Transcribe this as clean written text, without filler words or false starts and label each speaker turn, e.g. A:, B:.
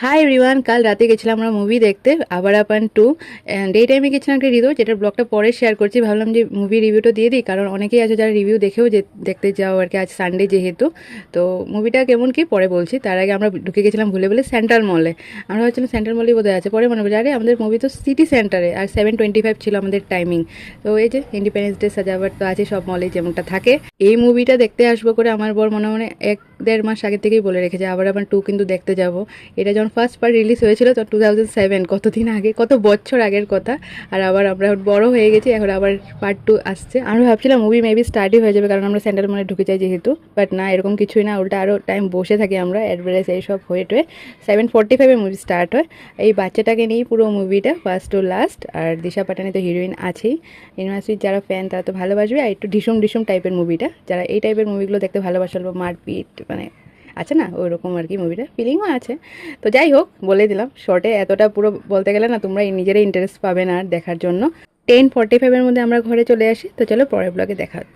A: Hi everyone, কাল রাতে গেছিলাম আমরা মুভি দেখতে আবারাপান 2। ডে টাইমে গেছিলাম একটা রিভিউ, যেটার ব্লগটা পরে শেয়ার করছি। ভাবলাম যে মুভি রিভিউটা দিয়ে দিই, কারণ অনেকেই আছে যারা রিভিউ দেখেও যে দেখতে যাও আর কি। আজ সানডে যেহেতু, তো মুভিটা কেমন কি পরে বলছি। তার আগে আমরা ঢুকে গেছিলাম ভুলে বলে সেন্ট্রাল মলে। আমরা ভাবছিলাম সেন্ট্রাল মলেই বোধহয় আছে, পরে মনে পড়ে আরে আমাদের মুভি তো সিটি সেন্টারে, আর 7:25 ছিল আমাদের টাইমিং। তো এই যে ইন্ডিপেন্ডেন্স ডে সাজাবার তো আছে সব মলেই যেমনটা থাকে। এই মুভিটা দেখতে আসবো করে আমার বর মনে মনে 1-1.5 মাস আগে থেকেই বলে রেখেছে আবারাপান 2 কিন্তু দেখতে যাবো। এটা যখন ফার্স্ট পার্ট রিলিজ হয়েছিল তো 2007, কতদিন আগে, কত বছর আগের কথা। আর আবার আমরা বড় হয়ে গেছি, এখন আবার পার্ট 2 আসছে। আমরা ভাবছিলাম মুভি মেবি স্টার্টই হয়ে যাবে, কারণ আমরা সেন্ট্রাল মলে ঢুকে যাই যেহেতু। বাট না, এরকম কিছুই না, উল্টা আরও টাইম বসে থাকি আমরা, অ্যাডভার্টাইজ এইসব হয়ে টয়ে 7:45 মুভি স্টার্ট হয়। এই বাচ্চাটাকে নিয়েই পুরো মুভিটা ফার্স্ট টু লাস্ট। আর দিশা পাটানি তো হিরোইন আছেই। ইউনিভার্সিটির যারা ফ্যান তারা তো ভালোবাসবে। আর একটু ঢিসুম ঢিসুম টাইপের মুভিটা, যারা এই টাইপের মুভিগুলো দেখতে ভালোবাসলো, মারপিট মানে আছে না ওইরকম আর কি, মুভিটা ফিলিংও আছে। তো যাই হোক, বলে দিলাম শর্টে, এতটা পুরো বলতে গেলে না তোমরা নিজেরাই ইন্টারেস্ট পাবে না আর দেখার জন্য। 10:45 মধ্যে আমরা ঘরে চলে আসি। তো চলো পরের ব্লগে দেখা হচ্ছে।